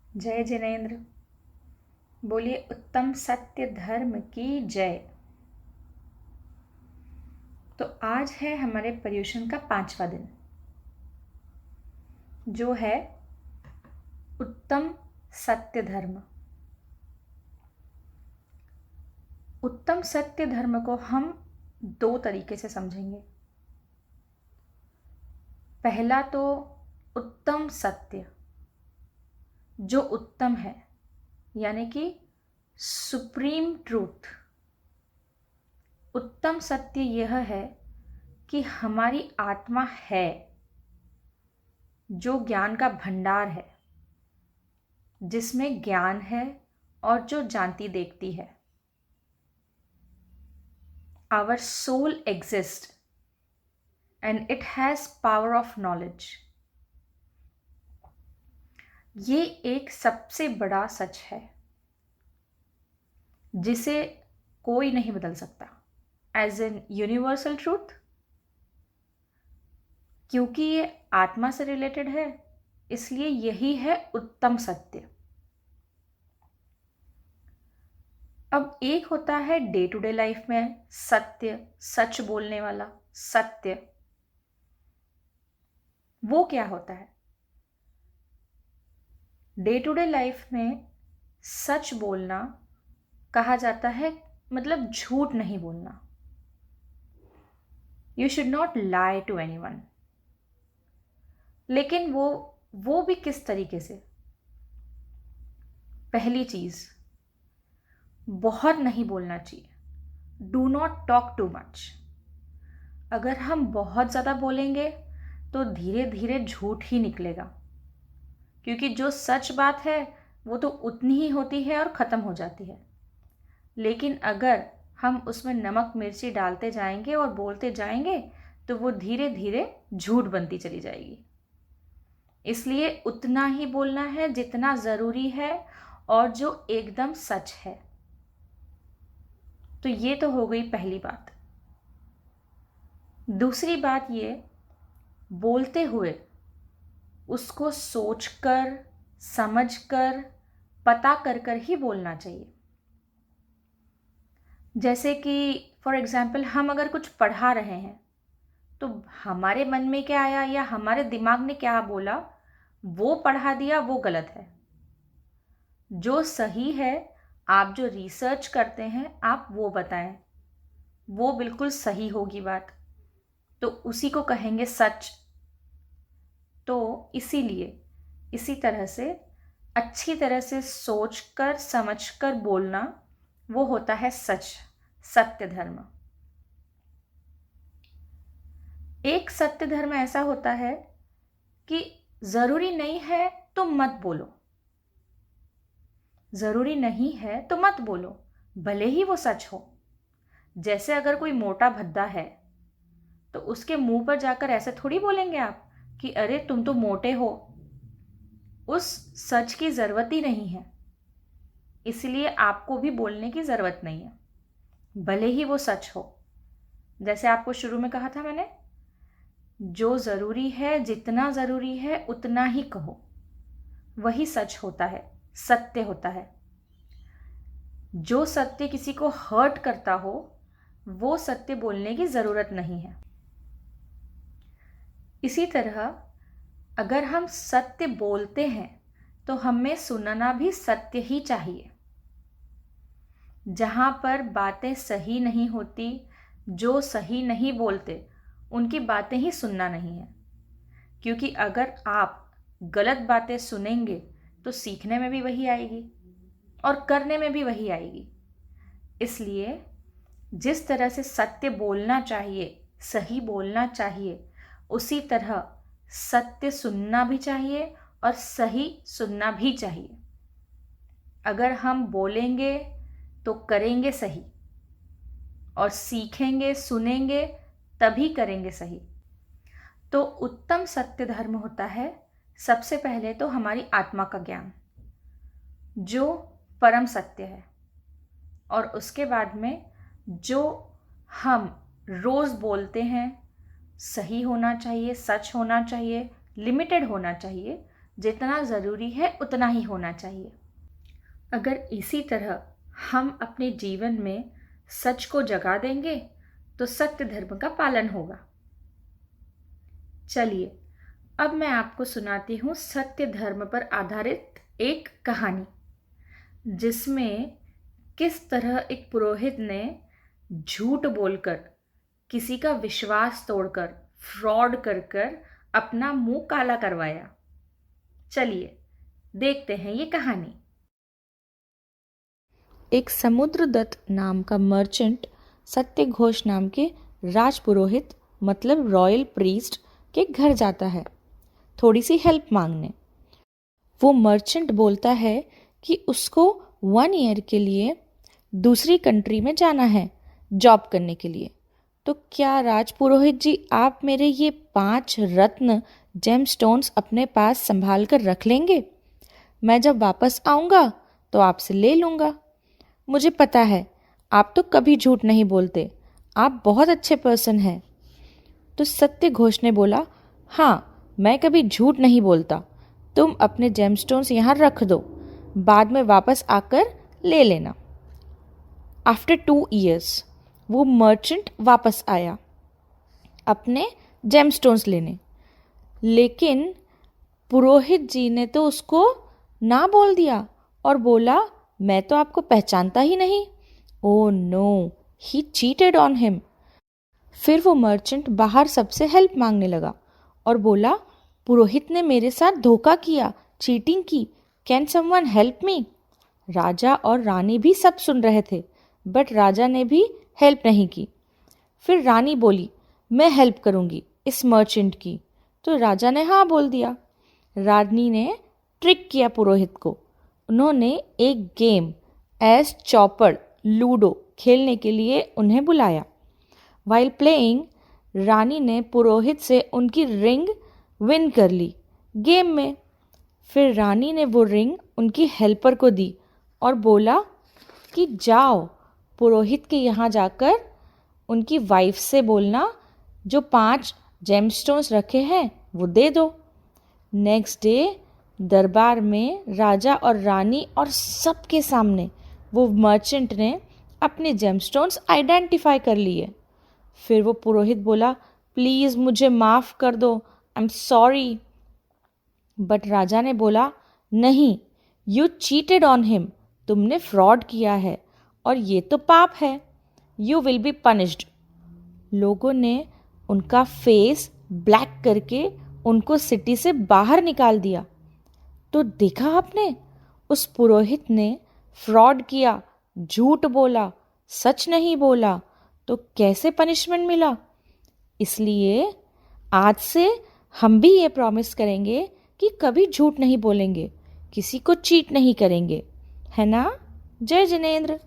जय जिनेन्द्र। बोलिए उत्तम सत्य धर्म की जय। तो आज है हमारे पर्युषण का 5वां दिन, जो है उत्तम सत्य धर्म। उत्तम सत्य धर्म को हम 2 तरीके से समझेंगे। पहला तो उत्तम सत्य, जो उत्तम है, यानी कि सुप्रीम ट्रूथ। उत्तम सत्य यह है कि हमारी आत्मा है, जो ज्ञान का भंडार है, जिसमें ज्ञान है और जो जानती देखती है। Our soul exists and it has power of knowledge. ये एक सबसे बड़ा सच है जिसे कोई नहीं बदल सकता, एज एन यूनिवर्सल ट्रूथ। क्योंकि ये आत्मा से रिलेटेड है, इसलिए यही है उत्तम सत्य। अब एक होता है डे टू डे लाइफ में सत्य, सच बोलने वाला सत्य। वो क्या होता है? डे टू डे लाइफ में सच बोलना कहा जाता है, मतलब झूठ नहीं बोलना। You should not lie to anyone. लेकिन वो भी किस तरीके से? पहली चीज, बहुत नहीं बोलना चाहिए। Do not talk too much. अगर हम बहुत ज़्यादा बोलेंगे तो धीरे धीरे झूठ ही निकलेगा, क्योंकि जो सच बात है वो तो उतनी ही होती है और ख़त्म हो जाती है। लेकिन अगर हम उसमें नमक मिर्ची डालते जाएंगे और बोलते जाएंगे तो वो धीरे धीरे झूठ बनती चली जाएगी। इसलिए उतना ही बोलना है जितना ज़रूरी है और जो एकदम सच है। तो ये तो हो गई पहली बात। दूसरी बात, ये बोलते हुए उसको सोचकर, समझकर, पता कर कर ही बोलना चाहिए। जैसे कि फॉर एग्जाम्पल, हम अगर कुछ पढ़ा रहे हैं तो हमारे मन में क्या आया या हमारे दिमाग ने क्या बोला, वो पढ़ा दिया, वो गलत है। जो सही है, आप जो रिसर्च करते हैं आप वो बताएं, वो बिल्कुल सही होगी बात, तो उसी को कहेंगे सच। तो इसीलिए इसी तरह से अच्छी तरह से सोचकर समझकर बोलना, वो होता है सच, सत्य धर्म। एक सत्य धर्म ऐसा होता है कि जरूरी नहीं है तो मत बोलो। जरूरी नहीं है तो मत बोलो, भले ही वो सच हो। जैसे अगर कोई मोटा भद्दा है तो उसके मुंह पर जाकर ऐसे थोड़ी बोलेंगे आप कि अरे तुम तो मोटे हो। उस सच की जरूरत ही नहीं है, इसलिए आपको भी बोलने की जरूरत नहीं है, भले ही वो सच हो। जैसे आपको शुरू में कहा था मैंने, जो जरूरी है, जितना जरूरी है उतना ही कहो, वही सच होता है, सत्य होता है। जो सत्य किसी को हर्ट करता हो, वो सत्य बोलने की जरूरत नहीं है। इसी तरह अगर हम सत्य बोलते हैं तो हमें सुनना भी सत्य ही चाहिए। जहाँ पर बातें सही नहीं होती, जो सही नहीं बोलते, उनकी बातें ही सुनना नहीं है। क्योंकि अगर आप गलत बातें सुनेंगे तो सीखने में भी वही आएगी और करने में भी वही आएगी। इसलिए जिस तरह से सत्य बोलना चाहिए, सही बोलना चाहिए, उसी तरह सत्य सुनना भी चाहिए और सही सुनना भी चाहिए। अगर हम बोलेंगे तो करेंगे सही, और सीखेंगे, सुनेंगे, तभी करेंगे सही। तो उत्तम सत्य धर्म होता है सबसे पहले तो हमारी आत्मा का ज्ञान, जो परम सत्य है। और उसके बाद में जो हम रोज बोलते हैं, सही होना चाहिए, सच होना चाहिए, लिमिटेड होना चाहिए, जितना ज़रूरी है उतना ही होना चाहिए। अगर इसी तरह हम अपने जीवन में सच को जगा देंगे तो सत्य धर्म का पालन होगा। चलिए अब मैं आपको सुनाती हूँ सत्य धर्म पर आधारित एक कहानी, जिसमें किस तरह एक पुरोहित ने झूठ बोलकर, किसी का विश्वास तोड़कर, फ्रॉड कर कर अपना मुंह काला करवाया। चलिए देखते हैं ये कहानी। एक समुद्रदत्त नाम का मर्चेंट सत्यघोष नाम के राजपुरोहित मतलब रॉयल प्रीस्ट के घर जाता है थोड़ी सी हेल्प मांगने। वो मर्चेंट बोलता है कि उसको 1 ईयर के लिए दूसरी कंट्री में जाना है जॉब करने के लिए। तो क्या राजपुरोहित जी आप मेरे ये 5 रत्न जेम स्टोन्स अपने पास संभाल कर रख लेंगे? मैं जब वापस आऊँगा तो आपसे ले लूँगा। मुझे पता है आप तो कभी झूठ नहीं बोलते, आप बहुत अच्छे पर्सन हैं। तो सत्यघोष ने बोला, हाँ मैं कभी झूठ नहीं बोलता, तुम अपने जेमस्टोन्स यहाँ रख दो, बाद में वापस आकर ले लेना। आफ्टर 2 ईयर्स वो मर्चेंट वापस आया अपने जेमस्टोन्स लेने, लेकिन पुरोहित जी ने तो उसको ना बोल दिया और बोला, मैं तो आपको पहचानता ही नहीं। Oh no, he cheated on him. फिर वो मर्चेंट बाहर सबसे हेल्प मांगने लगा और बोला, पुरोहित ने मेरे साथ धोखा किया, चीटिंग की, कैन समवन हेल्प मी? राजा और रानी भी सब सुन रहे थे, बट राजा ने भी हेल्प नहीं की। फिर रानी बोली, मैं हेल्प करूंगी इस मर्चेंट की। तो राजा ने हाँ बोल दिया। रानी ने ट्रिक किया पुरोहित को। उन्होंने एक गेम एज चॉपर लूडो खेलने के लिए उन्हें बुलाया। वाइल प्लेइंग, रानी ने पुरोहित से उनकी रिंग विन कर ली गेम में। फिर रानी ने वो रिंग उनकी हेल्पर को दी और बोला कि जाओ पुरोहित के यहाँ जाकर उनकी वाइफ से बोलना जो 5 जेमस्टोन्स रखे हैं वो दे दो। नेक्स्ट डे दरबार में राजा और रानी और सबके सामने वो मर्चेंट ने अपने जेमस्टोन्स आइडेंटिफाई कर लिए। फिर वो पुरोहित बोला, प्लीज़ मुझे माफ़ कर दो, आई एम सॉरी। बट राजा ने बोला, नहीं, यू चीटेड ऑन हिम, तुमने फ्रॉड किया है और ये तो पाप है, यू विल बी पनिश्ड। लोगों ने उनका फेस ब्लैक करके उनको सिटी से बाहर निकाल दिया। तो देखा आपने, उस पुरोहित ने फ्रॉड किया, झूठ बोला, सच नहीं बोला, तो कैसे पनिशमेंट मिला। इसलिए आज से हम भी ये प्रॉमिस करेंगे कि कभी झूठ नहीं बोलेंगे, किसी को चीट नहीं करेंगे, है ना? जय जिनेंद्र।